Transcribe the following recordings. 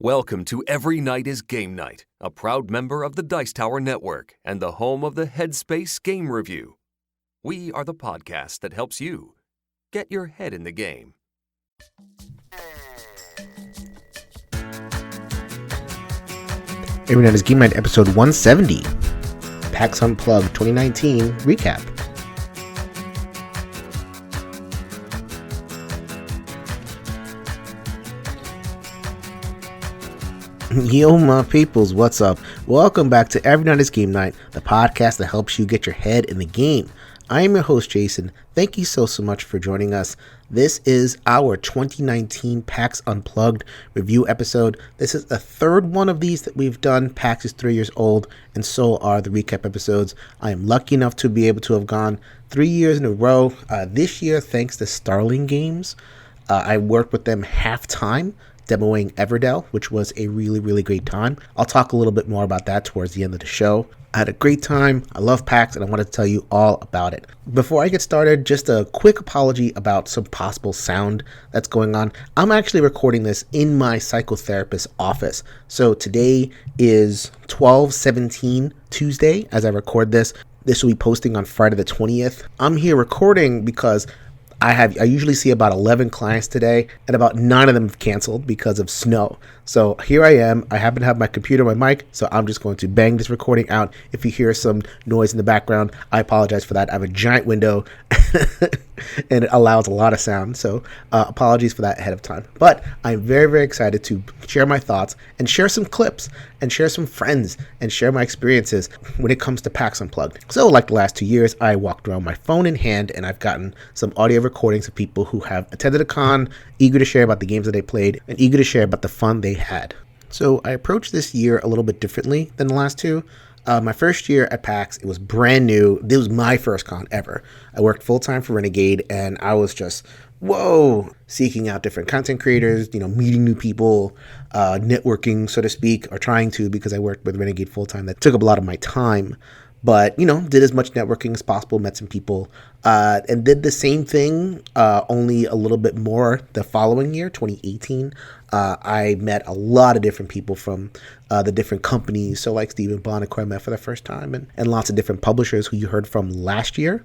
Welcome to Every Night is Game Night, a proud member of the Dice Tower Network and the home of the Headspace Game Review. We are the podcast that helps you get your head in the game. Every Night is Game Night, episode 170, PAX Unplugged 2019 recap. Yo, my peoples, what's up? Welcome back to Every Night is Game Night, the podcast that helps you get your head in the game. I am your host, Jason. Thank you so much for joining us. This is our 2019 PAX Unplugged review episode. This is the third one of these that we've done. PAX is 3 years old, and so are the recap episodes. I am lucky enough to be able to have gone 3 years in a row. This year, thanks to Starling Games, I worked with them half-time, demoing Everdell, which was a really great time. I'll talk a little bit more about that towards the end of the show. I had a great time. I love PAX, and I wanted to tell you all about it. Before I get started, just a quick apology about some possible sound that's going on. I'm actually recording this in my psychotherapist's office. So today is 12/17 Tuesday as I record this. This will be posting on Friday the 20th. I'm here recording because I usually see about 11 clients today, and about 9 of them have canceled because of snow. So here I am. I happen to have my computer, my mic, so I'm just going to bang this recording out. If you hear some noise in the background, I apologize for that. I have a giant window, and it allows a lot of sound, so apologies for that ahead of time. But I'm very excited to share my thoughts and share some clips and share some friends and share my experiences when it comes to PAX Unplugged. So like the last 2 years, I walked around my phone in hand, and I've gotten some audio recordings of people who have attended a con, eager to share about the games that they played, and eager to share about the fun they had. So I approached this year a little bit differently than the last two. My first year at PAX, it was brand new. This was my first con ever. I worked full-time for Renegade, and I was just, seeking out different content creators, meeting new people, networking, so to speak, or trying to, because I worked with Renegade full-time. That took up a lot of my time. But, did as much networking as possible, met some people, and did the same thing, only a little bit more the following year, 2018. I met a lot of different people from the different companies, so like Stephen Bonnet, who I met for the first time, and lots of different publishers who you heard from last year.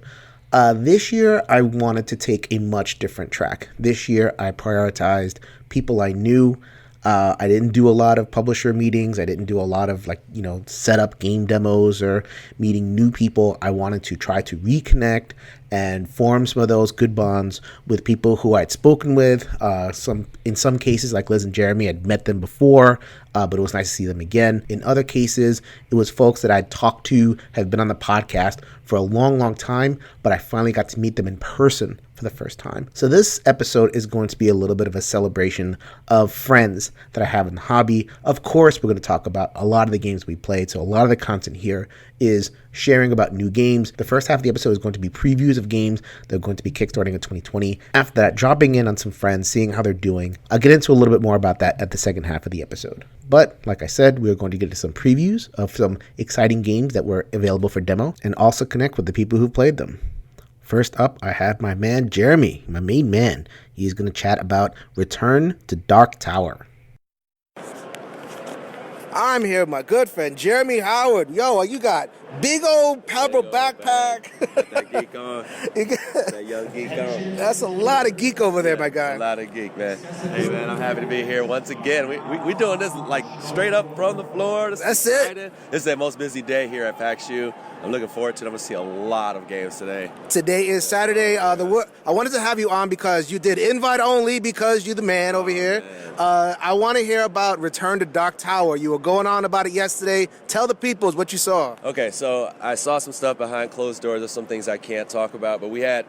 This year, I wanted to take a much different track. This year, I prioritized people I knew. I didn't do a lot of publisher meetings. I didn't do a lot of set up game demos or meeting new people. I wanted to try to reconnect and form some of those good bonds with people who I'd spoken with. In some cases, like Liz and Jeremy, I'd met them before, but it was nice to see them again. In other cases, it was folks that I'd talked to, have been on the podcast for a long time, but I finally got to meet them in person for the first time. So this episode is going to be a little bit of a celebration of friends that I have in the hobby. Of course, we're going to talk about a lot of the games we played. So a lot of the content here is sharing about new games. The first half of the episode is going to be previews of games that are going to be kickstarting in 2020. After that, dropping in on some friends, seeing how they're doing. I'll get into a little bit more about that at the second half of the episode. But like I said, we're going to get into some previews of some exciting games that were available for demo and also connect with the people who played them. First up, I have my man Jeremy, my main man. He's going to chat about Return to Dark Tower. I'm here with my good friend Jeremy Howard. Yo, you got big old purple backpack. That geek on. That young geek on. That's a lot of geek over there, my guy. A lot of geek, man. Hey, man, I'm happy to be here once again. We doing this like straight up from the floor. That's it. This is the most busy day here at PAX U. I'm looking forward to it. I'm going to see a lot of games today. Today is Saturday. I wanted to have you on because you did invite only because you're the man over here. I want to hear about Return to Dark Tower. You were going on about it yesterday. Tell the peoples what you saw. Okay, so I saw some stuff behind closed doors. There's some things I can't talk about, but we had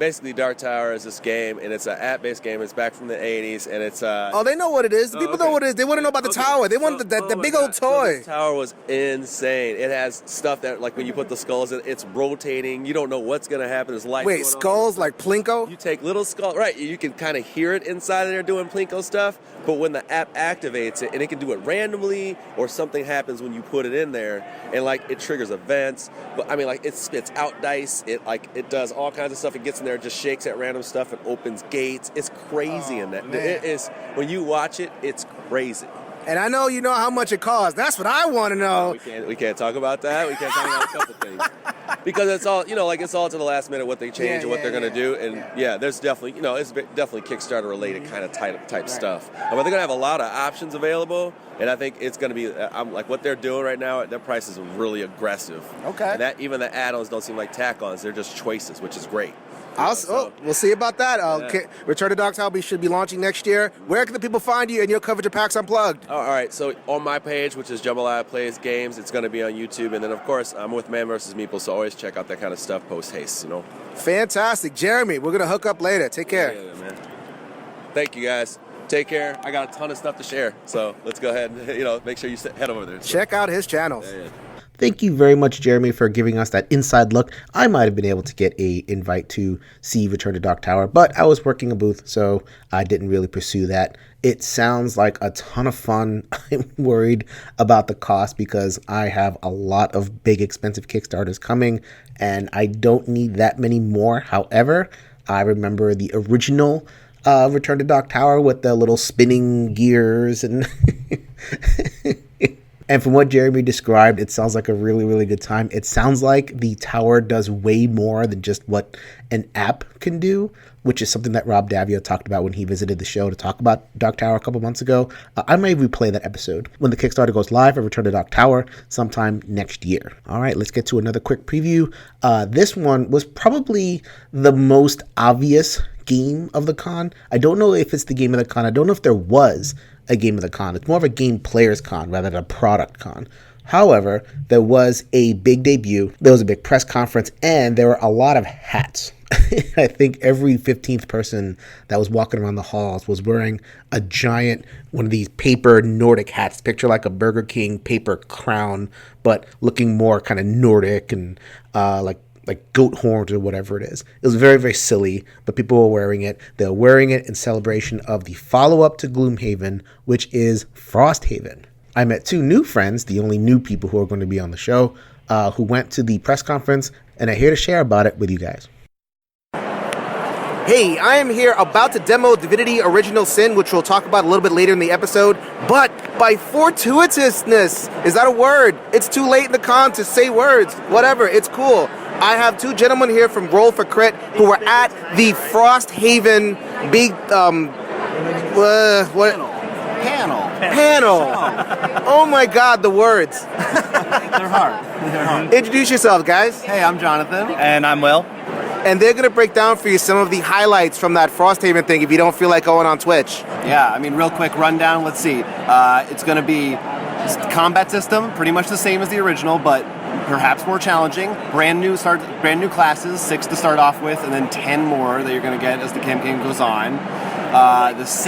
basically Dark Tower is this game, and it's an app-based game. It's back from the 80s, and it's... Oh, they know what it is. The people know what it is. They want to know about the tower. They want the big old toy. So this tower was insane. It has stuff that, like when you put the skulls in, it's rotating. You don't know what's going to happen. There's light. Wait, skulls like Plinko? You take little skulls, right? You can kind of hear it inside of there doing Plinko stuff, but when the app activates it, and it can do it randomly, or something happens when you put it in there, and like it triggers events. But I mean, like it spits out dice. It does all kinds of stuff. It gets in there, just shakes at random stuff, and opens gates. It's crazy in that. Man. It is when you watch it. It's crazy. And I know you know how much it costs. That's what I want to know. We can't talk about that. We can't talk about a couple things. Because it's all, it's all to the last minute what they change and what they're going to do. And there's definitely, it's definitely Kickstarter related kind of type stuff. But they're going to have a lot of options available. And I think it's going to be, what they're doing right now, their price is really aggressive. Okay. And even the add-ons don't seem like tack-ons. They're just choices, which is great. We'll see about that. Return to Dark Tower should be launching next year. Where can the people find you and your coverage of PAX Unplugged? All right, so on my page, which is Jambalaya Plays Games, it's going to be on YouTube. And then, of course, I'm with Man vs. Meeple, so always check out that kind of stuff post-haste, Fantastic. Jeremy, we're going to hook up later. Take care. Yeah, man. Thank you, guys. Take care. I got a ton of stuff to share, so let's go ahead and, make sure you head over there. Check out his channels. Yeah. Thank you very much, Jeremy, for giving us that inside look. I might have been able to get a invite to see Return to Dark Tower, but I was working a booth, so I didn't really pursue that. It sounds like a ton of fun. I'm worried about the cost because I have a lot of big, expensive Kickstarters coming, and I don't need that many more. However, I remember the original Return to Dark Tower with the little spinning gears and... And from what Jeremy described, it sounds like a really, really good time. It sounds like the tower does way more than just what an app can do, which is something that Rob Davio talked about when he visited the show to talk about Dark Tower a couple months ago. I may replay that episode when the Kickstarter goes live at Return to Dark Tower sometime next year. All right, let's get to another quick preview. This one was probably the most obvious game of the con. I don't know if it's the game of the con. I don't know if there was a game of the con. It's more of a game players con rather than a product con. However, there was a big debut, there was a big press conference, and there were a lot of hats. I think every 15th person that was walking around the halls was wearing a giant, one of these paper Nordic hats. Picture like a Burger King paper crown, but looking more kind of Nordic and like goat horns or whatever it is. It was very, very silly, but people were wearing it. They were wearing it in celebration of the follow-up to Gloomhaven, which is Frosthaven. I met two new friends, the only new people who are going to be on the show, who went to the press conference, and are here to share about it with you guys. Hey, I am here about to demo Divinity Original Sin, which we'll talk about a little bit later in the episode, but by fortuitousness, is that a word? It's too late in the con to say words. Whatever, it's cool. I have two gentlemen here from Roll for Crit who were at the Frosthaven big, Panel. Oh my God, the words. They're hard. Introduce yourselves, guys. Hey, I'm Jonathan. And I'm Will. And they're going to break down for you some of the highlights from that Frosthaven thing if you don't feel like going on Twitch. Yeah, I mean, real quick rundown. Let's see. It's going to be combat system, pretty much the same as the original, but perhaps more challenging. Brand new classes, 6 to start off with, and then 10 more that you're going to get as the campaign goes on.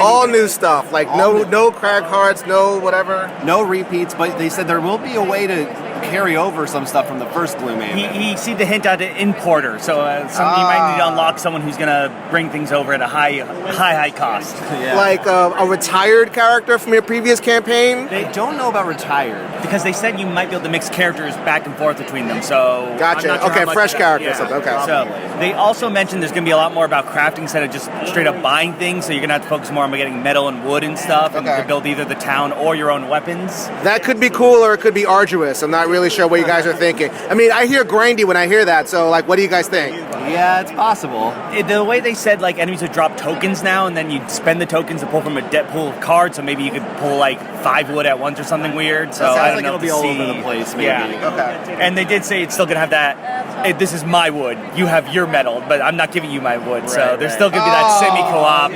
All new stuff, like no crack cards, no whatever. No repeats, but they said there will be a way to carry over some stuff from the first Gloomhaven. He seemed to hint at an importer, so you might need to unlock someone who's going to bring things over at a high cost. Yeah. Like a retired character from your previous campaign? They don't know about retired. Because they said you might be able to mix characters back and forth between them, so... Gotcha. I'm not sure okay, how much fresh character or something, okay. So, they also mentioned there's going to be a lot more about crafting instead of just straight up buying things, so you're going to have to focus more on getting metal and wood and stuff, and to build either the town or your own weapons. That could be cool or it could be arduous. I'm not really sure what you guys are thinking. I mean, I hear grindy when I hear that, so like, what do you guys think? Yeah, it's possible. The way they said, like, enemies would drop tokens now, and then you'd spend the tokens to pull from a debt pool of cards, so maybe you could pull, like, 5 wood at once or something weird. So I don't know. It'll be all over the place, maybe. Yeah. Okay. And they did say it's still going to have that, hey, this is my wood, you have your metal, but I'm not giving you my wood, so there's still going to be that semi-co-op.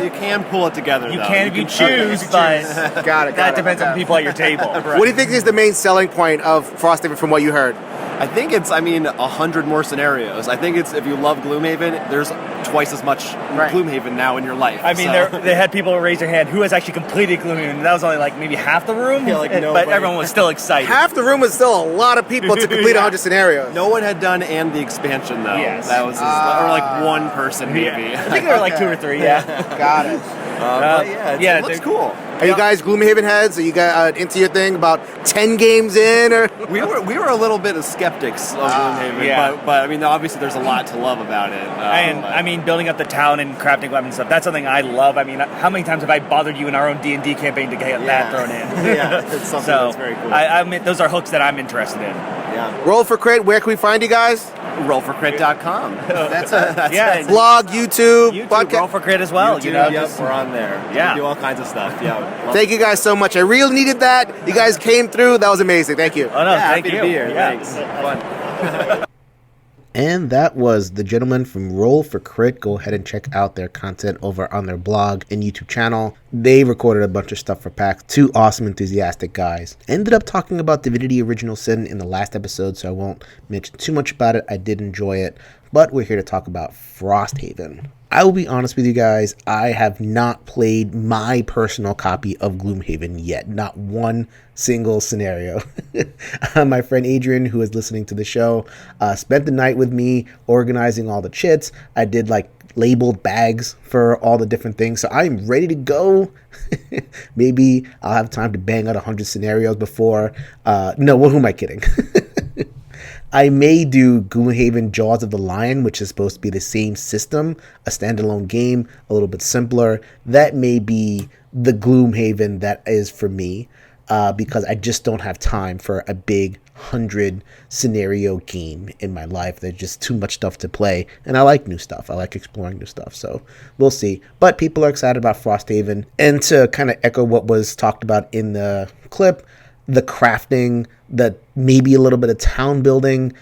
You can pull it together, You can if you choose, but that depends on the people at your table. What do you think is the main selling point of Frosthaven from what you heard? I think it's, 100 more scenarios. I think it's, if you love Gloomhaven, there's twice as much Gloomhaven now in your life. I mean, they had people raise their hand, who has actually completed Gloomhaven? That was only like maybe half the room, but everyone was still excited. Half the room was still a lot of people to complete 100 scenarios. No one had done and the expansion, though. Yes. That was or like one person, maybe. I think there were like 2 or 3, Got it. But yeah, it looks cool. Are you guys Gloomhaven heads? Are you guys into your thing about 10 games in? Or we were a little bit of skeptics of Gloomhaven, but I mean, obviously there's a lot to love about it. I mean, building up the town and crafting weapons and stuff, that's something I love. I mean, how many times have I bothered you in our own D&D campaign to get that thrown in? Yeah, it's something that's very cool. I mean, those are hooks that I'm interested in. Yeah. Roll for Crit, where can we find you guys? Rollforcrit.com. That's blog, YouTube, podcast. Roll for Crit as well. YouTube, we're on there. Yeah. We do all kinds of stuff. Yeah. Thank you guys so much. I really needed that. You guys came through. That was amazing. Thank you. Oh no, thank happy you. to be here. Yeah. Thanks. Fun. And that was the gentleman from Roll for Crit. Go ahead and check out their content over on their blog and YouTube channel. They recorded a bunch of stuff for PAX. Two awesome, enthusiastic guys. Ended up talking about Divinity Original Sin in the last episode, so I won't mention too much about it. I did enjoy it, but we're here to talk about Frosthaven. I will be honest with you guys, I have not played my personal copy of Gloomhaven yet. Not one single scenario. My friend Adrian, who is listening to the show, spent the night with me organizing all the chits. I did labeled bags for all the different things, so I am ready to go. Maybe I'll have time to bang out 100 scenarios before. No, who am I kidding? I may do Gloomhaven Jaws of the Lion, which is supposed to be the same system, a standalone game, a little bit simpler. That may be the Gloomhaven that is for me, because I just don't have time for a big 100 scenario game in my life. There's just too much stuff to play, and I like new stuff. I like exploring new stuff, so we'll see. But people are excited about Frosthaven, and to kind of echo what was talked about in the clip, the crafting, the maybe a little bit of town building,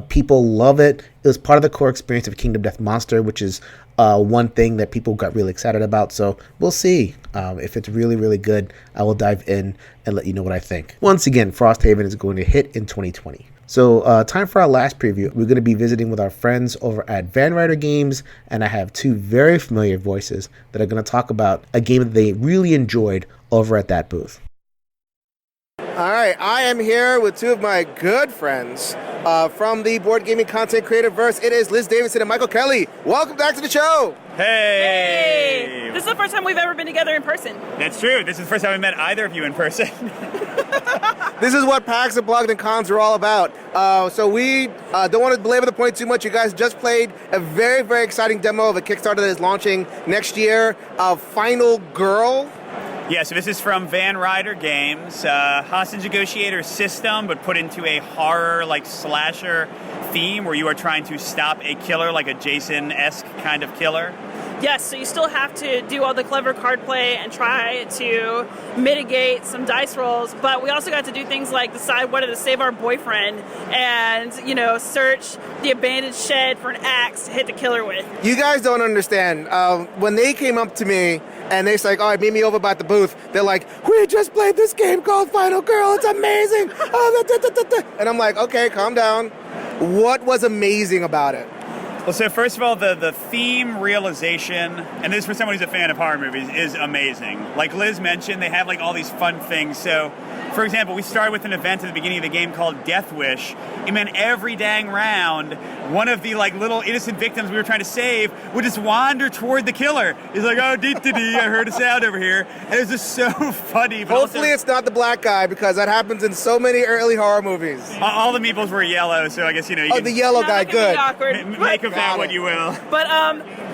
people love it. It was part of the core experience of Kingdom Death Monster, which is one thing that people got really excited about. So we'll see. If it's really, really good, I will dive in and let you know what I think. Once again, Frosthaven is going to hit in 2020. So time for our last preview. We're going to be visiting with our friends over at Ryder Games, and I have two very familiar voices that are going to talk about a game that they really enjoyed over at that booth. All right, I am here with two of my good friends from the Board Gaming Content Creatorverse. It is Liz Davidson and Michael Kelley. Welcome back to the show. Hey! This is the first time we've ever been together in person. That's true. This is the first time I met either of you in person. This is what PAX Unplugged and cons are all about. So we don't want to belabor the point too much. You guys just played a very, very exciting demo of a Kickstarter that is launching next year, Final Girl. Yeah, so this is from Ryder Games, hostage negotiator system, but put into a horror, slasher theme where you are trying to stop a killer, like a Jason-esque kind of killer. Yes, so you still have to do all the clever card play and try to mitigate some dice rolls, but we also got to do things like decide whether to save our boyfriend and, search the abandoned shed for an axe to hit the killer with. You guys don't understand. When they came up to me and they're like, all right, meet me over by the booth, they're like, we just played this game called Final Girl. It's amazing. And I'm like, okay, calm down. What was amazing about it? Well, so first of all, the theme realization, and this for someone who's a fan of horror movies, is amazing. Like Liz mentioned, they have all these fun things. So, for example, we started with an event at the beginning of the game called Death Wish. It meant every dang round, one of the little innocent victims we were trying to save would just wander toward the killer. He's like, oh, dee-dee-dee, I heard a sound over here. And it was just so funny. But hopefully it's not the black guy, because that happens in so many early horror movies. All the meeples were yellow, so I guess, you can... the yellow guy, good. Make of that what you will. But,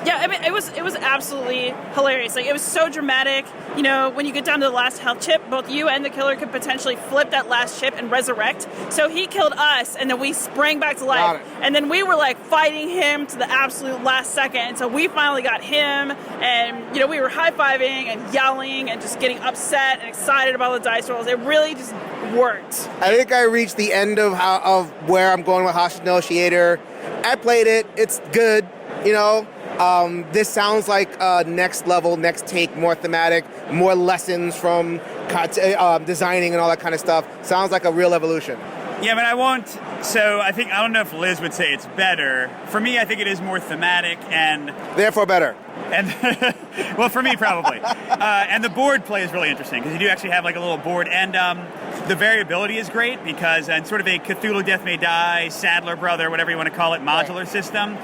yeah, I mean, it was absolutely hilarious. It was so dramatic. When you get down to the last health chip, both you and the killer could potentially flip that last chip and resurrect. So he killed us, and then we sprang back to life. And then we were, fighting him to the absolute last second. And so we finally got him, and, we were high-fiving and yelling and just getting upset and excited about the dice rolls. It really just worked. I think I reached the end of where I'm going with Hostage Negotiator. I played it. It's good, This sounds like next level, next take, more thematic, more lessons from designing and all that kind of stuff. Sounds like a real evolution. Yeah, but I won't. So I don't know if Liz would say it's better. For me, I think it is more thematic and... Therefore better. And well, for me, probably. And the board play is really interesting because you do actually have a little board. And the variability is great because in sort of a Cthulhu Death May Die, Sadler Brother, whatever you want to call it, modular system,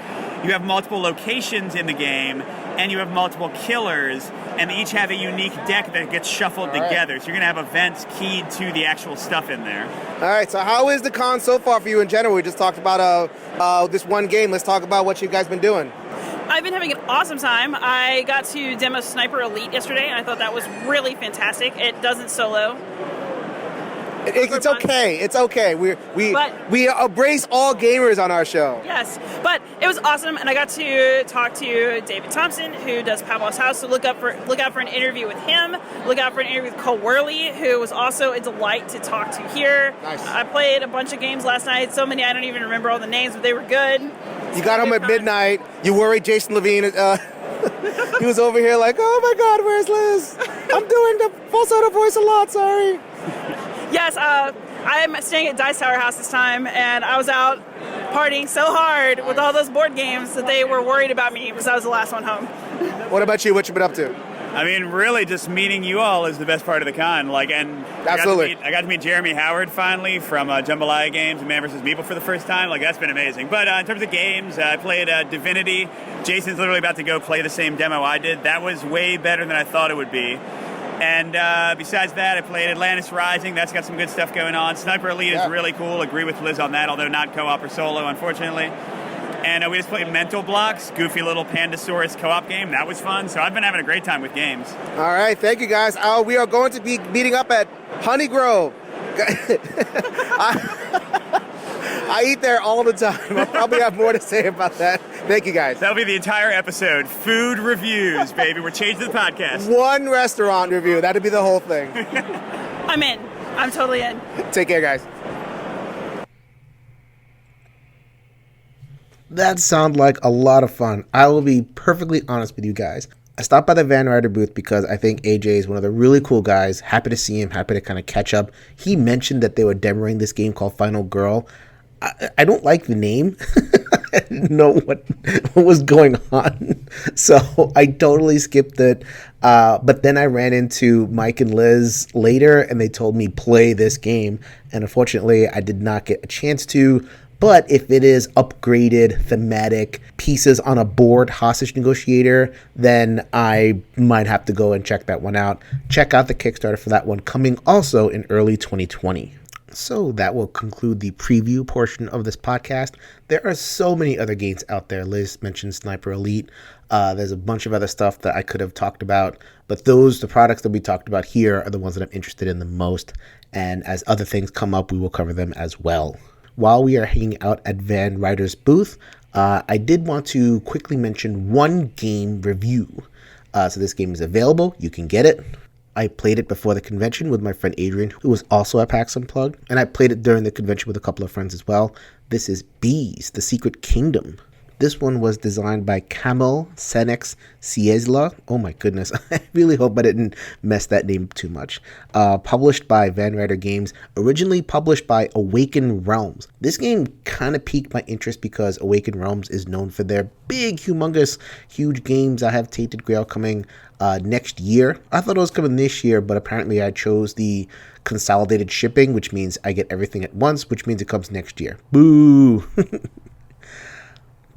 you have multiple locations in the game, and you have multiple killers, and they each have a unique deck that gets shuffled together. So you're going to have events keyed to the actual stuff in there. All right, so how is the con so far for you in general? We just talked about this one game. Let's talk about what you guys been doing. I've been having an awesome time. I got to demo Sniper Elite yesterday, and I thought that was really fantastic. It doesn't solo. It's okay. It's okay. We embrace all gamers on our show. Yes, but it was awesome, and I got to talk to David Thompson, who does Pablo's House. So look out for an interview with him. Look out for an interview with Cole Worley, who was also a delight to talk to here. Nice. I played a bunch of games last night. So many I don't even remember all the names, but they were good. You got home at midnight. You worried Jason Levine. He was over here like, oh my God, where's Liz? I'm doing the falsetto voice a lot. Sorry. Yes, I'm staying at Dice Tower House this time, and I was out partying so hard with all those board games that they were worried about me because I was the last one home. What about you? What you been up to? I mean, really, just meeting you all is the best part of the con. Absolutely. I got to meet Jeremy Howard finally from Jambalaya Games and Man vs. Meeple for the first time. That's been amazing. But in terms of games, I played Divinity. Jason's literally about to go play the same demo I did. That was way better than I thought it would be. And besides that, I played Atlantis Rising. That's got some good stuff going on. Sniper Elite is really cool. Agree with Liz on that, although not co-op or solo, unfortunately. And we just played Mental Blocks, goofy little Pandasaurus co-op game. That was fun. So I've been having a great time with games. All right, thank you guys. We are going to be meeting up at Honey Grove. I eat there all the time. I'll probably have more to say about that. Thank you guys. That'll be the entire episode. Food reviews, baby. We're changing the podcast. One restaurant review. That'd be the whole thing. I'm in. I'm totally in. Take care, guys. That sounds like a lot of fun. I will be perfectly honest with you guys. I stopped by the Van Ryder booth because I think AJ is one of the really cool guys. Happy to see him. Happy to kind of catch up. He mentioned that they were demoing this game called Final Girl. I don't like the name. I didn't know what was going on. So I totally skipped it. But then I ran into Mike and Liz later, and they told me play this game. And unfortunately, I did not get a chance to. But if it is upgraded thematic pieces on a board hostage negotiator, then I might have to go and check that one out. Check out the Kickstarter for that one coming also in early 2020. So that will conclude the preview portion of this podcast. There are so many other games out there. Liz mentioned Sniper Elite. There's a bunch of other stuff that I could have talked about, but the products that we talked about here are the ones that I'm interested in the most. And as other things come up, we will cover them as well. While we are hanging out at Van Ryder's booth, I did want to quickly mention one game review. So this game is available. You can get it. I played it before the convention with my friend Adrian, who was also at PAX Unplugged, and I played it during the convention with a couple of friends as well. This is Bees, The Secret Kingdom. This one was designed by Kamil Senex Ciesla. Oh my goodness, I really hope I didn't mess that name too much. Published by Van Ryder Games, originally published by Awaken Realms. This game kind of piqued my interest because Awaken Realms is known for their big, humongous, huge games. I have Tainted Grail coming next year. I thought it was coming this year, but apparently I chose the consolidated shipping, which means I get everything at once, which means it comes next year. Boo!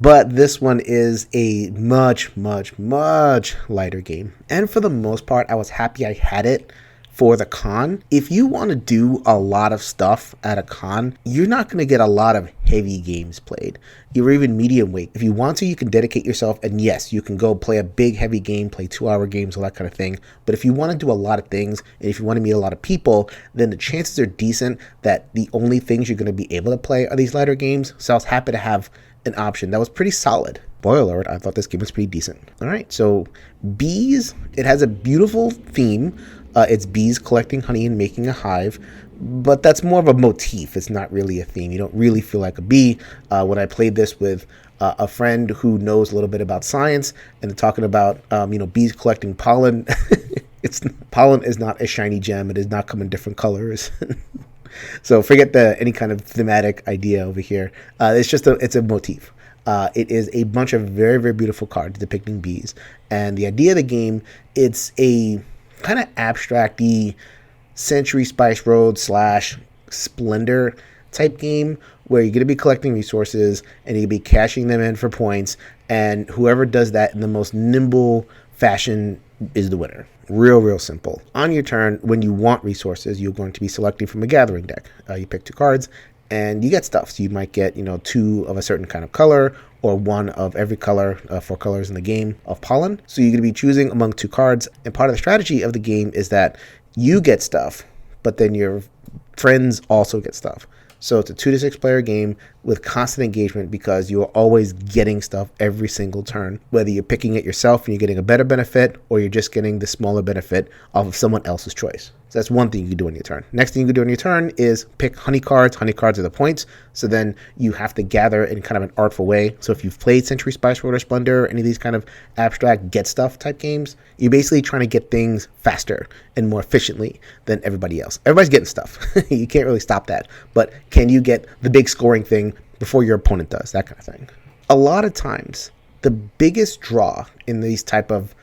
But this one is a much, much, much lighter game. And for the most part, I was happy I had it for the con. If you want to do a lot of stuff at a con, you're not going to get a lot of heavy games played. You're even medium weight. If you want to, you can dedicate yourself, and yes, you can go play a big heavy game, play 2-hour games, all that kind of thing. But if you want to do a lot of things, and if you want to meet a lot of people, then the chances are decent that the only things you're going to be able to play are these lighter games. So I was happy to have an option that was pretty solid. Spoiler alert, I thought this game was pretty decent. All right, so Bees, it has a beautiful theme. It's bees collecting honey and making a hive, but that's more of a motif. It's not really a theme. You don't really feel like a bee. When I played this with a friend who knows a little bit about science and talking about bees collecting pollen, pollen is not a shiny gem. It does not come in different colors. So forget any kind of thematic idea over here. It's a motif. It is a bunch of very, very beautiful cards depicting bees. And the idea of the game, it's a kind of abstract-y Century Spice Road / Splendor type game where you're going to be collecting resources and you're going to be cashing them in for points, and whoever does that in the most nimble fashion is the winner. Real simple. On your turn, when you want resources, you're going to be selecting from a gathering deck. You pick 2 cards and you get stuff. So you might get, 2 of a certain kind of color, or 1 of every color, 4 colors in the game of pollen. So you're going to be choosing among 2 cards. And part of the strategy of the game is that you get stuff, but then your friends also get stuff. So it's a 2 to 6 player game with constant engagement, because you're always getting stuff every single turn, whether you're picking it yourself and you're getting a better benefit, or you're just getting the smaller benefit off of someone else's choice. So that's one thing you can do on your turn. Next thing you can do on your turn is pick honey cards. Honey cards are the points. So then you have to gather in kind of an artful way. So if you've played Century Spice Road or Splendor, any of these kind of abstract get stuff type games, you're basically trying to get things faster and more efficiently than everybody else. Everybody's getting stuff. You can't really stop that. But can you get the big scoring thing before your opponent does? That kind of thing. A lot of times, the biggest draw in these type of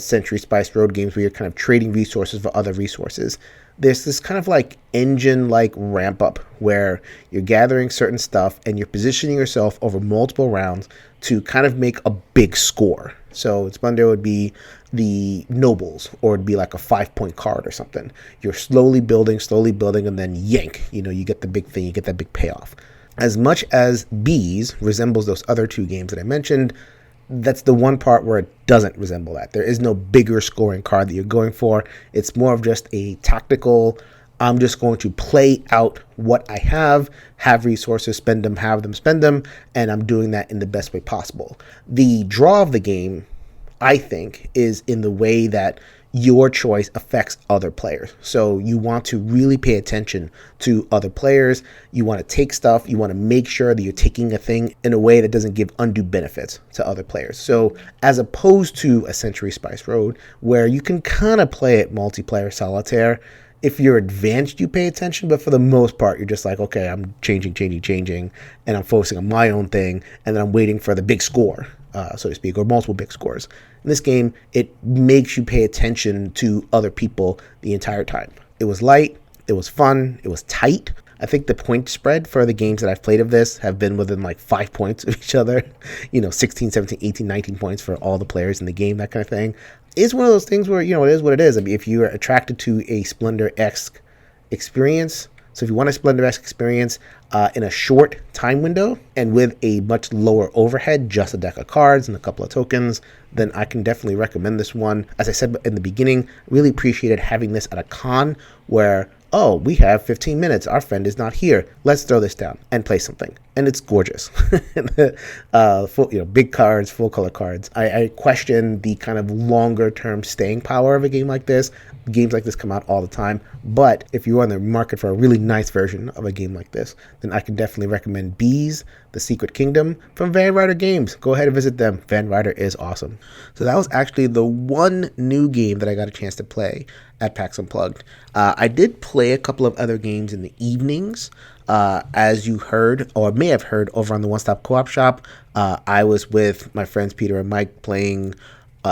Century Spice Road games, where you're kind of trading resources for other resources, there's this kind of like engine like ramp up where you're gathering certain stuff and you're positioning yourself over multiple rounds to kind of make a big score. So in Splendor would be the nobles, or it'd be like a 5-point card or something. You're slowly building, and then yank, you get the big thing, you get that big payoff. As much as Bees resembles those other 2 games that I mentioned, that's the one part where it doesn't resemble that. There is no bigger scoring card that you're going for. It's more of just a tactical, I'm just going to play out what I have resources, spend them, have them, spend them, and I'm doing that in the best way possible. The draw of the game, I think, is in the way that your choice affects other players. So you want to really pay attention to other players. You want to take stuff. You want to make sure that you're taking a thing in a way that doesn't give undue benefits to other players. So as opposed to a Century Spice Road, where you can kind of play it multiplayer solitaire, if you're advanced, you pay attention, but for the most part, you're just like, okay, I'm changing, and I'm focusing on my own thing, and then I'm waiting for the big score, so to speak, or multiple big scores. In this game, it makes you pay attention to other people the entire time. It was light, it was fun, it was tight. I think the point spread for the games that I've played of this have been within like 5 points of each other, 16, 17, 18, 19 points for all the players in the game, that kind of thing. It's one of those things where, it is what it is. I mean, if you're attracted to a Splendor-esque experience, so if you want a Splendor-esque experience in a short time window and with a much lower overhead, just a deck of cards and a couple of tokens, then I can definitely recommend this one. As I said in the beginning, really appreciated having this at a con where, oh, we have 15 minutes. Our friend is not here. Let's throw this down and play something. And it's gorgeous. Full, big cards, full color cards. I question the kind of longer term staying power of a game like this. Games like this come out all the time. But if you're on the market for a really nice version of a game like this, then I can definitely recommend Bees, The Secret Kingdom from Ryder Games. Go ahead and visit them. Ryder is awesome. So that was actually the one new game that I got a chance to play at PAX Unplugged. I did play a couple of other games in the evenings. As you heard, or may have heard, over on the One Stop Co-op Shop, I was with my friends Peter and Mike playing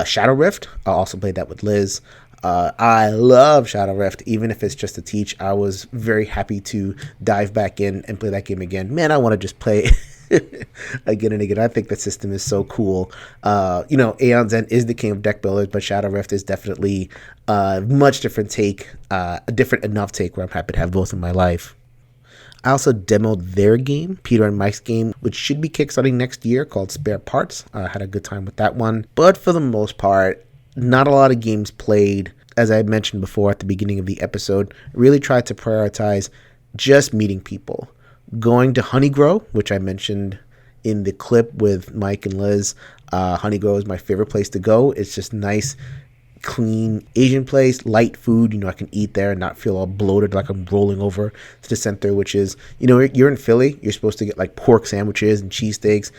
Shadow Rift. I also played that with Liz. I love Shadow Rift, even if it's just to teach. I was very happy to dive back in and play that game again. Man, I want to just play again and again. I think the system is so cool. Aeon's End is the king of deck builders, but Shadow Rift is definitely a much different take, a different enough take where I'm happy to have both in my life. I also demoed their game, Peter and Mike's game, which should be kickstarting next year, called Spare Parts. I had a good time with that one. But for the most part, not a lot of games played. As I mentioned before at the beginning of the episode, really tried to prioritize just meeting people. Going to Honeygrow, which I mentioned in the clip with Mike and Liz. Honeygrow is my favorite place to go. It's just nice, clean Asian place, light food. I can eat there and not feel all bloated like I'm rolling over to the center, which is, you're in Philly. You're supposed to get like pork sandwiches and cheesesteaks.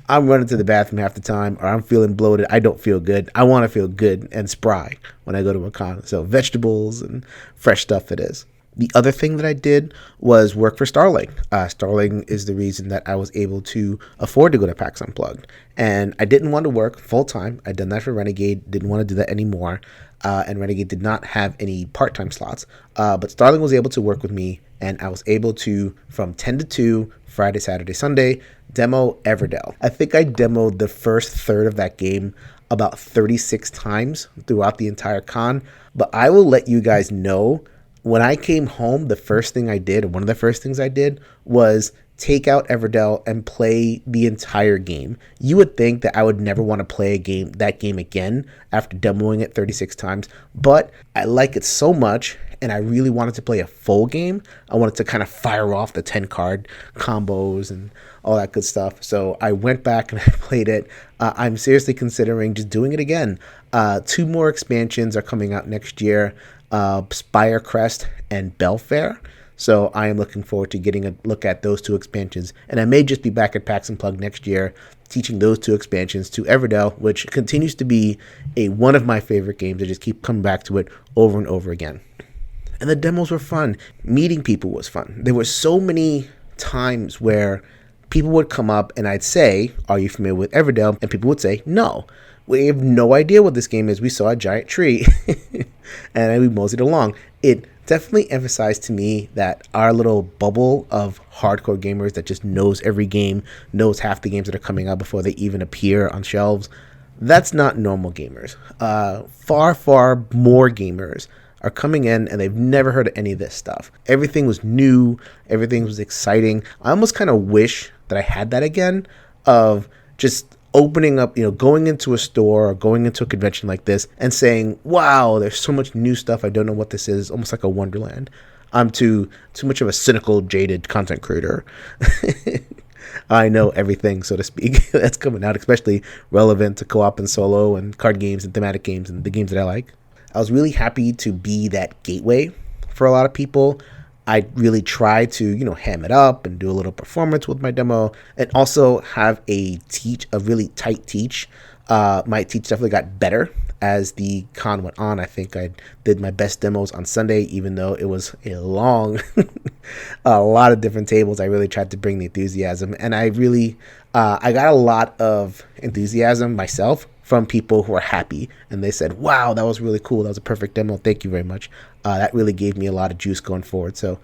I'm running to the bathroom half the time, or I'm feeling bloated. I don't feel good. I want to feel good and spry when I go to a con. So vegetables and fresh stuff it is. The other thing that I did was work for Starling. Starling is the reason that I was able to afford to go to PAX Unplugged. And I didn't want to work full-time. I'd done that for Renegade. Didn't want to do that anymore. And Renegade did not have any part-time slots. But Starling was able to work with me and I was able to, from 10 to 2, Friday, Saturday, Sunday, demo Everdell. I think I demoed the first third of that game about 36 times throughout the entire con, but I will let you guys know, when I came home, the first thing I did, or one of the first things I did, was take out Everdell and play the entire game. You would think that I would never want to play that game again after demoing it 36 times, but I like it so much, and I really wanted to play a full game. I wanted to kind of fire off the 10 card combos and all that good stuff. So I went back and I played it. I'm seriously considering just doing it again. 2 more expansions are coming out next year, Spirecrest and Belfair. So I am looking forward to getting a look at those 2 expansions. And I may just be back at PAX Unplugged next year teaching those 2 expansions to Everdell, which continues to be one of my favorite games. I just keep coming back to it over and over again. And the demos were fun. Meeting people was fun. There were so many times where people would come up and I'd say, "Are you familiar with Everdell?" And people would say, "No. We have no idea what this game is. We saw a giant tree." And we moseyed along. It definitely emphasized to me that our little bubble of hardcore gamers that just knows every game, knows half the games that are coming out before they even appear on shelves, that's not normal gamers. Far, far more gamers are coming in and they've never heard of any of this stuff. Everything was new. Everything was exciting. I almost kind of wish that I had that again, of just opening up, going into a store or going into a convention like this and saying, "Wow, there's so much new stuff. I don't know what this is." Almost like a wonderland. I'm too much of a cynical, jaded content creator. I know everything, so to speak, that's coming out, especially relevant to co-op and solo and card games and thematic games and the games that I like. I was really happy to be that gateway for a lot of people. I really try to, ham it up and do a little performance with my demo, and also have a really tight teach. My teach definitely got better as the con went on. I think I did my best demos on Sunday, even though it was a long, a lot of different tables. I really tried to bring the enthusiasm, and I really, I got a lot of enthusiasm myself from people who are happy, and they said, "Wow, that was really cool. That was a perfect demo. Thank you very much." That really gave me a lot of juice going forward. So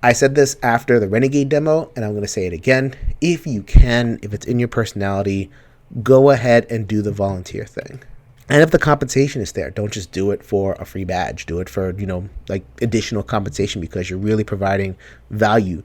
I said this after the Renegade demo, and I'm going to say it again. If you can, if it's in your personality, go ahead and do the volunteer thing. And if the compensation is there, don't just do it for a free badge. Do it for, additional compensation, because you're really providing value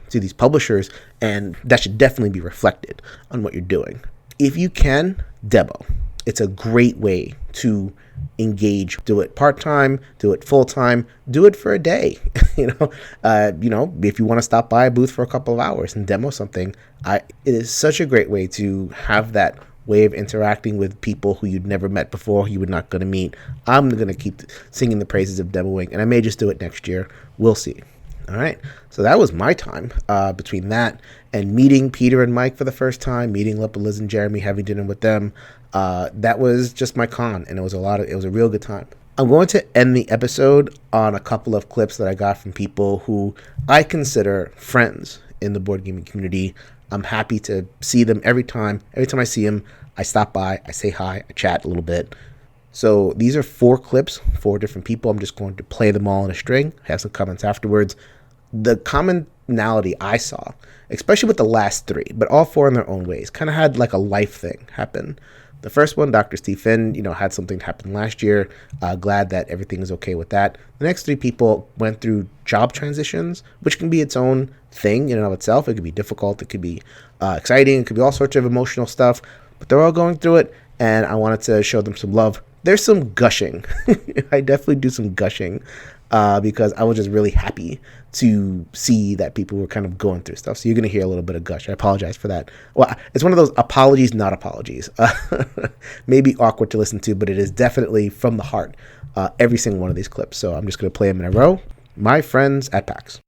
to these publishers, and that should definitely be reflected on what you're doing. If you can, demo. It's a great way to engage. Do it part-time, do it full-time, do it for a day. If you want to stop by a booth for a couple of hours and demo something, it is such a great way to have that way of interacting with people who you'd never met before, who you were not going to meet. I'm going to keep singing the praises of demoing, and I may just do it next year. We'll see. All right, so that was my time between that and meeting Peter and Mike for the first time, meeting Liz and Jeremy, having dinner with them. That was just my con, and it was a real good time. I'm going to end the episode on a couple of clips that I got from people who I consider friends in the board gaming community. I'm happy to see them every time. Every time I see them, I stop by, I say hi, I chat a little bit. So these are 4 clips, 4 different people. I'm just going to play them all in a string, have some comments afterwards. The commonality I saw, especially with the last 3, but all 4 in their own ways, kind of had like a life thing happen. The first one, Dr. Steve Finn, had something happen last year. Glad that everything is okay with that. The next 3 people went through job transitions, which can be its own thing in and of itself. It could be difficult. It could be exciting. It could be all sorts of emotional stuff. But they're all going through it, and I wanted to show them some love. There's some gushing. I definitely do some gushing because I was just really happy to see that people were kind of going through stuff. So you're going to hear a little bit of gush. I apologize for that. Well, it's one of those apologies, not apologies. Maybe awkward to listen to, but it is definitely from the heart, every single one of these clips. So I'm just going to play them in a row. My friends at PAX.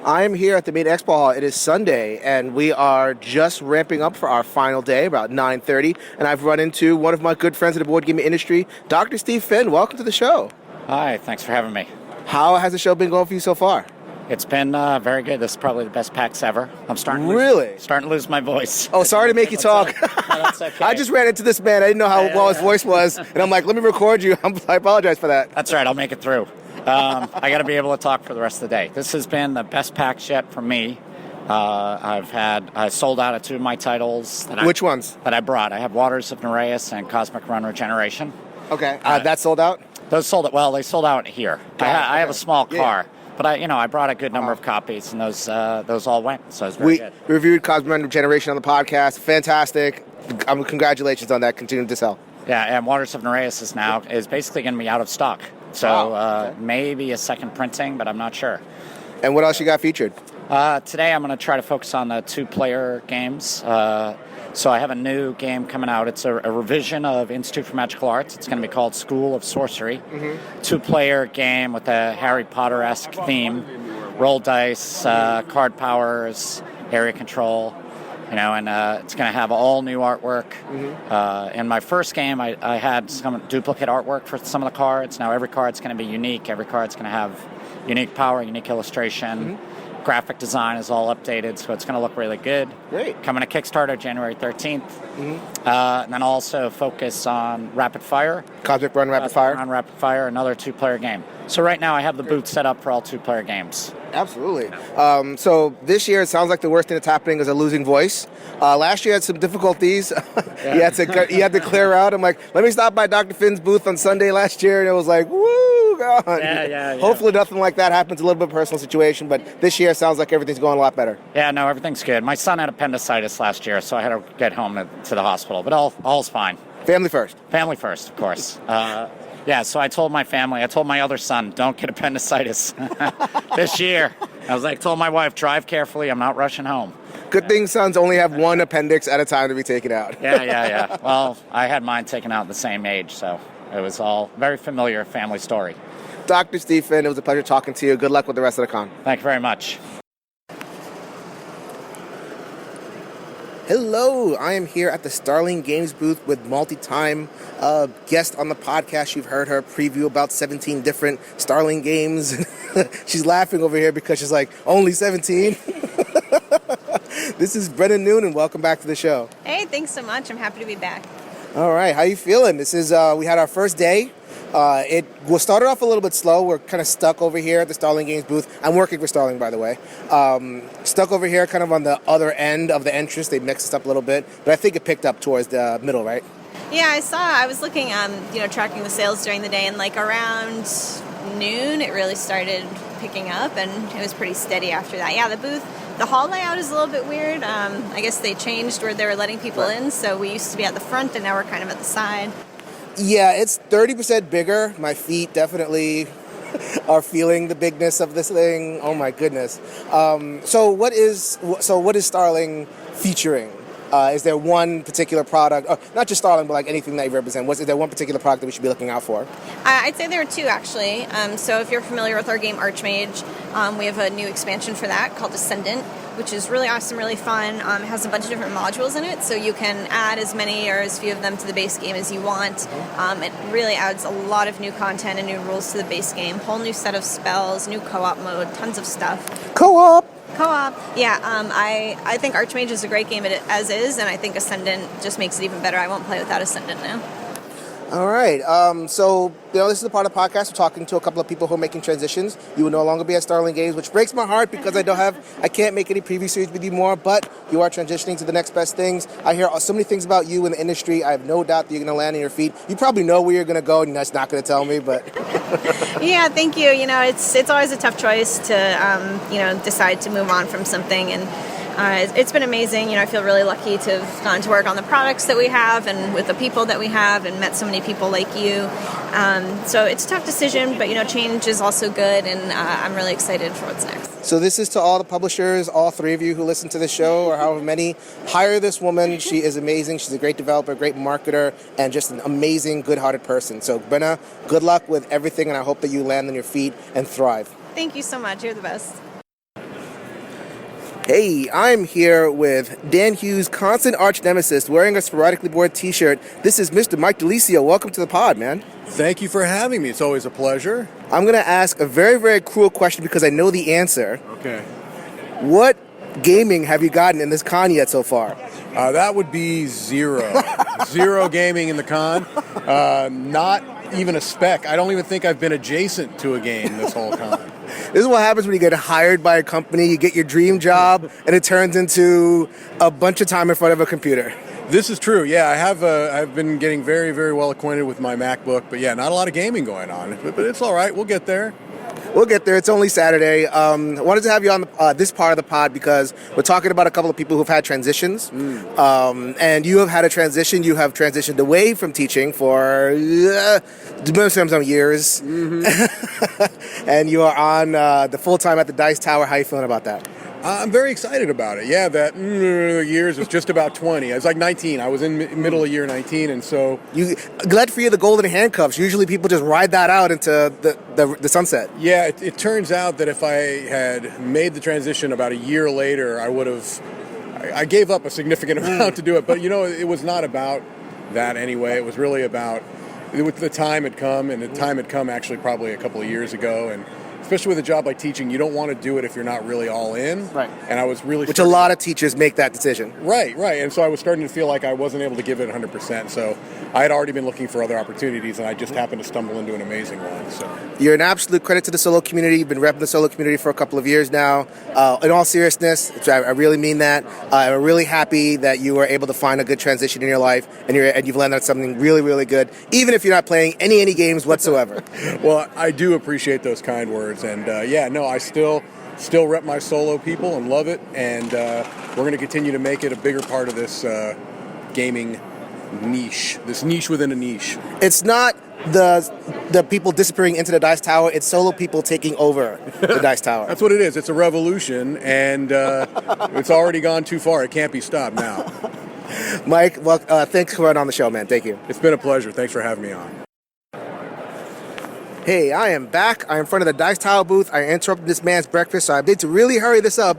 I am here at the main expo hall. It is Sunday, and we are just ramping up for our final day, about 9:30. And I've run into one of my good friends in the board gaming industry, Dr. Steve Finn. Welcome to the show. Hi, thanks for having me. How has the show been going for you so far? It's been very good. This is probably the best PAX ever. I'm starting to lose my voice. Oh, sorry to make you talk. No, that's okay. I just ran into this man. I didn't know how well his voice was, and I'm like, let me record you. I apologize for that. That's right. I'll make it through. I got to be able to talk for the rest of the day. This has been the best PAX yet for me. I sold out of 2 of my titles. Which ones? That I brought. I have Waters of Nereus and Cosmic Run Regeneration. Okay. That sold out? Those sold it. Well, they sold out here. I have a small car. Yeah. But I brought a good number of copies, and those all went. So it was very good. We reviewed Cosmic Run Regeneration on the podcast. Fantastic. Congratulations on that. Continuing to sell. Yeah, and Waters of Nereus is basically going to be out of stock. So maybe a second printing, but I'm not sure. And what else you got featured? Today I'm going to try to focus on the 2-player games. So I have a new game coming out. It's a revision of Institute for Magical Arts. It's going to be called School of Sorcery. 2-player game with a Harry Potter-esque theme. Roll dice, card powers, area control. And it's going to have all new artwork. In my first game, I had some duplicate artwork for some of the cards. Now every card's going to be unique. Every card's going to have unique power, unique illustration. Graphic design is all updated, so it's going to look really good. Great. Coming to Kickstarter January 13th. And then also focus on Rapid Fire. Cosmic Run Rapid Fire. On Rapid Fire, another 2-player game. So right now I have the booth set up for all 2-player games. Absolutely. So this year it sounds like the worst thing that's happening is a losing voice. Last year I had some difficulties. You had to clear out. I'm like, let me stop by Dr. Finn's booth on Sunday last year, and it was like, woo, God. Yeah. Hopefully nothing like that happens. A little bit of a personal situation, but this year it sounds like everything's going a lot better. Yeah, no, everything's good. My son had appendicitis last year, so I had to get home to the hospital, but all's fine. Family first. Family first, of course. So I told my family, I told my other son, don't get appendicitis this year. I was like, told my wife, drive carefully, I'm not rushing home. Good thing sons only have one appendix at a time to be taken out. Yeah. Well, I had mine taken out at the same age, so it was all very familiar family story. Dr. Steve Finn, it was a pleasure talking to you. Good luck with the rest of the con. Thank you very much. Hello, I am here at the Starling Games booth with multi-time guest on the podcast. You've heard her preview about 17 different Starling games. She's laughing over here because she's like, only 17? This is Brenna Noonan. Welcome back to the show. Hey, thanks so much. I'm happy to be back. All right, how you feeling? This is we had our first day. It started off a little bit slow. We're kind of stuck over here at the Starling Games booth. I'm working for Starling, by the way. Stuck over here kind of on the other end of the entrance. They mixed us up a little bit, but I think it picked up towards the middle, right? Yeah, I was looking, tracking the sales during the day, and like around noon, it really started picking up, and it was pretty steady after that. Yeah, the hall layout is a little bit weird. I guess they changed where they were letting people in, so we used to be at the front, and now we're kind of at the side. Yeah, it's 30% bigger. My feet definitely are feeling the bigness of this thing. Oh my goodness. So what is Starling featuring? Is there one particular product, not just Starling, but like anything that you represent? Is there one particular product that we should be looking out for? I'd say there are 2, actually. So if you're familiar with our game Archmage, we have a new expansion for that called Ascendant, which is really awesome, really fun. It has a bunch of different modules in it, so you can add as many or as few of them to the base game as you want. It really adds a lot of new content and new rules to the base game. Whole new set of spells, new co-op mode, tons of stuff. Co-op, yeah. I think Archmage is a great game as is, and I think Ascendant just makes it even better. I won't play without Ascendant now. All right. So, this is the part of the podcast. We're talking to a couple of people who are making transitions. You will no longer be at Starling Games, which breaks my heart because I can't make any preview series with you more, but you are transitioning to the next best things. I hear so many things about you in the industry. I have no doubt that you're going to land on your feet. You probably know where you're going to go, and you're just not going to tell me, but... Yeah, thank you. It's always a tough choice to, decide to move on from something, and it's been amazing. I feel really lucky to have gone to work on the products that we have and with the people that we have and met so many people like you. So it's a tough decision, but, change is also good, and I'm really excited for what's next. So this is to all the publishers, all 3 of you who listen to this show, or however many. Hire this woman. She is amazing. She's a great developer, great marketer, and just an amazing, good-hearted person. So, Brenna, good luck with everything, and I hope that you land on your feet and thrive. Thank you so much. You're the best. Hey, I'm here with Dan Hughes, constant arch nemesis, wearing a sporadically bored t-shirt. This is Mr. Mike Dilisio. Welcome to the pod, man. Thank you for having me. It's always a pleasure. I'm going to ask a very, very cruel question because I know the answer. Okay. What gaming have you gotten in this con yet so far? That would be 0. 0 gaming in the con. Not even a spec. I don't even think I've been adjacent to a game this whole con. This is what happens when you get hired by a company, you get your dream job, and it turns into a bunch of time in front of a computer. This is true. Yeah, I've been getting very, very well acquainted with my MacBook, but yeah, not a lot of gaming going on. But it's all right. We'll get there. We'll get there. It's only Saturday. I wanted to have you on this part of the pod because we're talking about a couple of people who've had transitions. And you have had a transition. You have transitioned away from teaching for some years. And you are on the full-time at the Dice Tower. How are you feeling about that? I'm very excited about it. Yeah, that years was just about 20. I was like 19. I was in middle of year 19, and so... Glad for you, the golden handcuffs. Usually people just ride that out into the sunset. Yeah, it turns out that if I had made the transition about a year later, I would have... I gave up a significant amount to do it, but it was not about that anyway. It was really about... The time had come, and the time had come actually probably a couple of years ago, and... Especially with a job like teaching, you don't want to do it if you're not really all in. Right. And I was really... Which a lot of teachers make that decision. Right. And so I was starting to feel like I wasn't able to give it 100%. So I had already been looking for other opportunities, and I just happened to stumble into an amazing one. So you're an absolute credit to the solo community. You've been repping the solo community for a couple of years now. In all seriousness, I really mean that. I'm really happy that you were able to find a good transition in your life, and you've landed on something really, really good, even if you're not playing any games whatsoever. Well, I do appreciate those kind words, and I still rep my solo people and love it, and we're going to continue to make it a bigger part of this gaming niche, this niche within a niche. It's not the people disappearing into the Dice Tower, it's solo people taking over the Dice Tower. That's what it is. It's a revolution, and it's already gone too far. It can't be stopped now. Mike, well, thanks for being on the show, man. Thank you. It's been a pleasure. Thanks for having me on. Hey, I am back. I'm in front of the Dice Tower booth. I interrupted this man's breakfast, so I need to really hurry this up.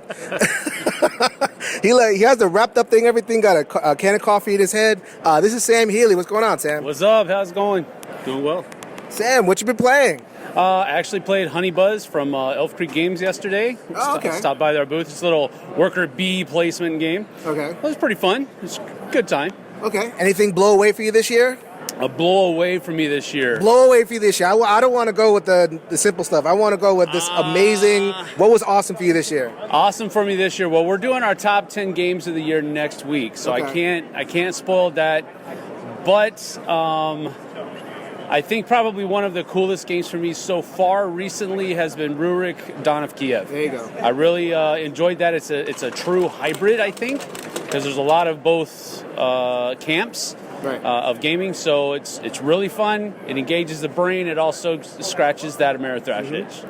He has the wrapped up thing, everything, got a can of coffee in his head. This is Sam Healy. What's going on, Sam? What's up? How's it going? Doing well. Sam, what you been playing? I actually played Honey Buzz from Elf Creek Games yesterday. Oh, okay. Stopped by their booth. It's a little worker bee placement game. Okay. It was pretty fun. It was a good time. Okay. Anything blow away for you this year? A blow away for me this year. Blow away for you this year. I don't want to go with the simple stuff. I want to go with this amazing. What was awesome for you this year? Awesome for me this year. Well, we're doing our top 10 games of the year next week, so okay. I can't spoil that. But I think probably one of the coolest games for me so far recently has been Rurik Dawn of Kiev. There you go. I really enjoyed that. It's a true hybrid, I think, because there's a lot of both camps. Right. Of gaming, so it's really fun. It engages the brain. It also scratches that Amerithrash itch.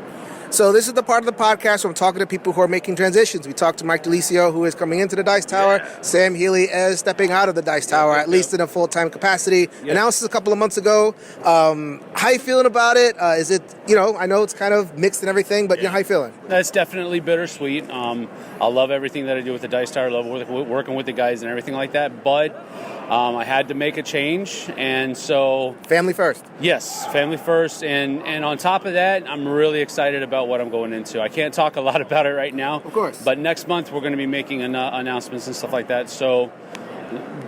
So this is the part of the podcast where I'm talking to people who are making transitions. We talked to Mike Dilisio, who is coming into the Dice Tower. Yeah. Sam Healy is stepping out of the Dice Tower, at least in a full-time capacity. Yeah. Announced this a couple of months ago. How you feeling about it? Is it, I know it's kind of mixed and everything, but how you feeling? That's definitely bittersweet. I love everything that I do with the Dice Tower. I love working with the guys and everything like that, but I had to make a change, and so... Family first. Yes, family first, and on top of that, I'm really excited about what I'm going into. I can't talk a lot about it right now. Of course. But next month, we're going to be making announcements and stuff like that, so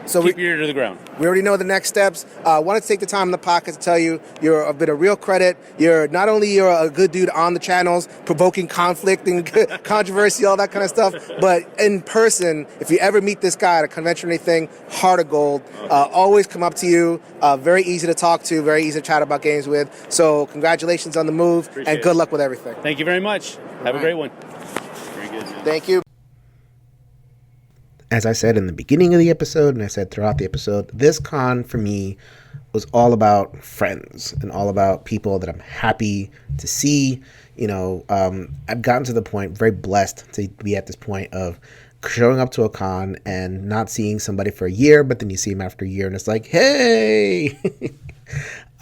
keep your ear to the ground. We already know the next steps. I wanted to take the time in the podcast to tell you you've been a real credit. You're not only you're a good dude on the channels, provoking conflict and controversy, all that kind of stuff, but in person, if you ever meet this guy at a convention or anything, heart of gold. Always come up to you. Very easy to talk to, very easy to chat about games with. So congratulations on the move. Appreciate and good luck with everything. Thank you very much. Have a great one. Very good, man. Thank you. As I said in the beginning of the episode, and I said throughout the episode, this con for me was all about friends and all about people that I'm happy to see. I've gotten to the point, very blessed to be at this point of showing up to a con and not seeing somebody for a year, but then you see him after a year and it's like, hey!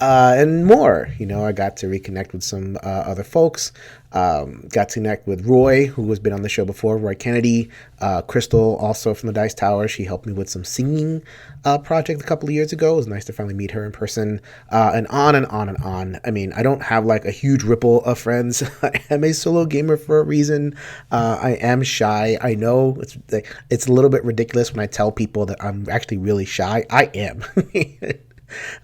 And more. I got to reconnect with some other folks. Got to connect with Roy, who has been on the show before, Roy Kennedy. Crystal, also from the Dice Tower. She helped me with some singing project a couple of years ago. It was nice to finally meet her in person. And on and on and on. I mean, I don't have like a huge ripple of friends. I am a solo gamer for a reason. I am shy. I know it's a little bit ridiculous when I tell people that I'm actually really shy. I am.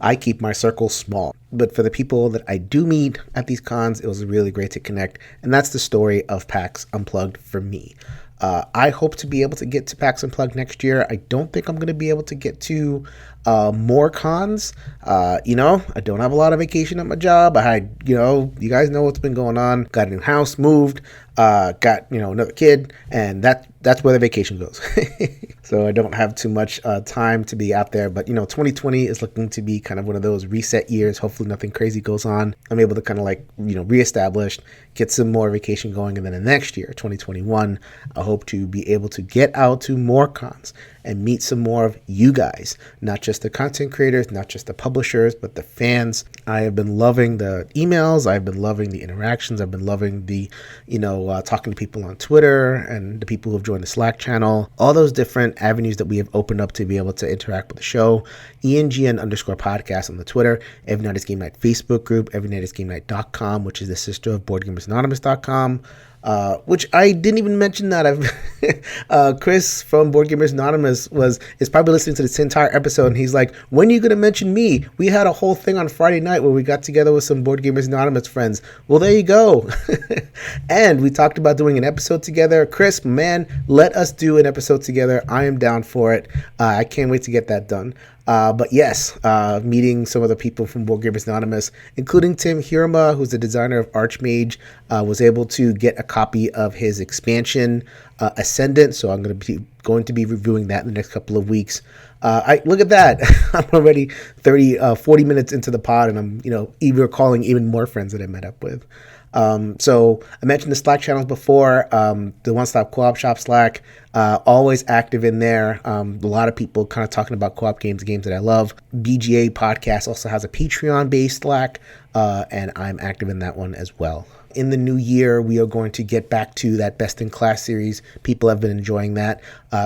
I keep my circle small. But for the people that I do meet at these cons, it was really great to connect. And that's the story of PAX Unplugged for me. I hope to be able to get to PAX Unplugged next year. I don't think I'm going to be able to get to more cons. I don't have a lot of vacation at my job. I had, you guys know what's been going on. Got a new house, moved, got, another kid, and that's where the vacation goes. So I don't have too much time to be out there. But, 2020 is looking to be kind of one of those reset years. Hopefully nothing crazy goes on. I'm able to kind of reestablish, get some more vacation going. And then the next year, 2021, I hope to be able to get out to more cons and meet some more of you guys, not just the content creators, not just the publishers, but the fans. I have been loving the emails. I've been loving the interactions. I've been loving the, talking to people on Twitter and the people who have joined the Slack channel, all those different avenues that we have opened up to be able to interact with the show. ENGN_podcast on the Twitter, Every Night is Game Night Facebook group, everynightisgamenight.com, which is the sister of BoardGamersAnonymous.com. Which I didn't even mention that Chris from Board Gamers Anonymous is probably listening to this entire episode, and he's like, when are you going to mention me? We had a whole thing on Friday night where we got together with some Board Gamers Anonymous friends. Well, there you go. And we talked about doing an episode together. Chris, man, let us do an episode together. I am down for it. I can't wait to get that done. But yes, meeting some of the people from Board Gamers Anonymous, including Tim Hirma, who's the designer of Archmage, was able to get a copy of his expansion, Ascendant. So I'm going to be reviewing that in the next couple of weeks. Look at that. I'm already 40 minutes into the pod, and I'm, even calling even more friends that I met up with. So I mentioned the Slack channels before, the One Stop Co-op Shop Slack, always active in there. A lot of people kind of talking about co-op games, games that I love. BGA podcast also has a Patreon-based Slack, and I'm active in that one as well. In the new year, we are going to get back to that Best in Class series. People have been enjoying that,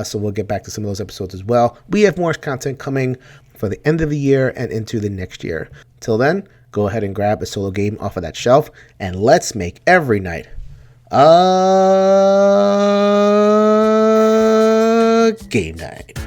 so we'll get back to some of those episodes as well. We have more content coming for the end of the year and into the next year. Till then, go ahead and grab a solo game off of that shelf, and let's make every night a game night.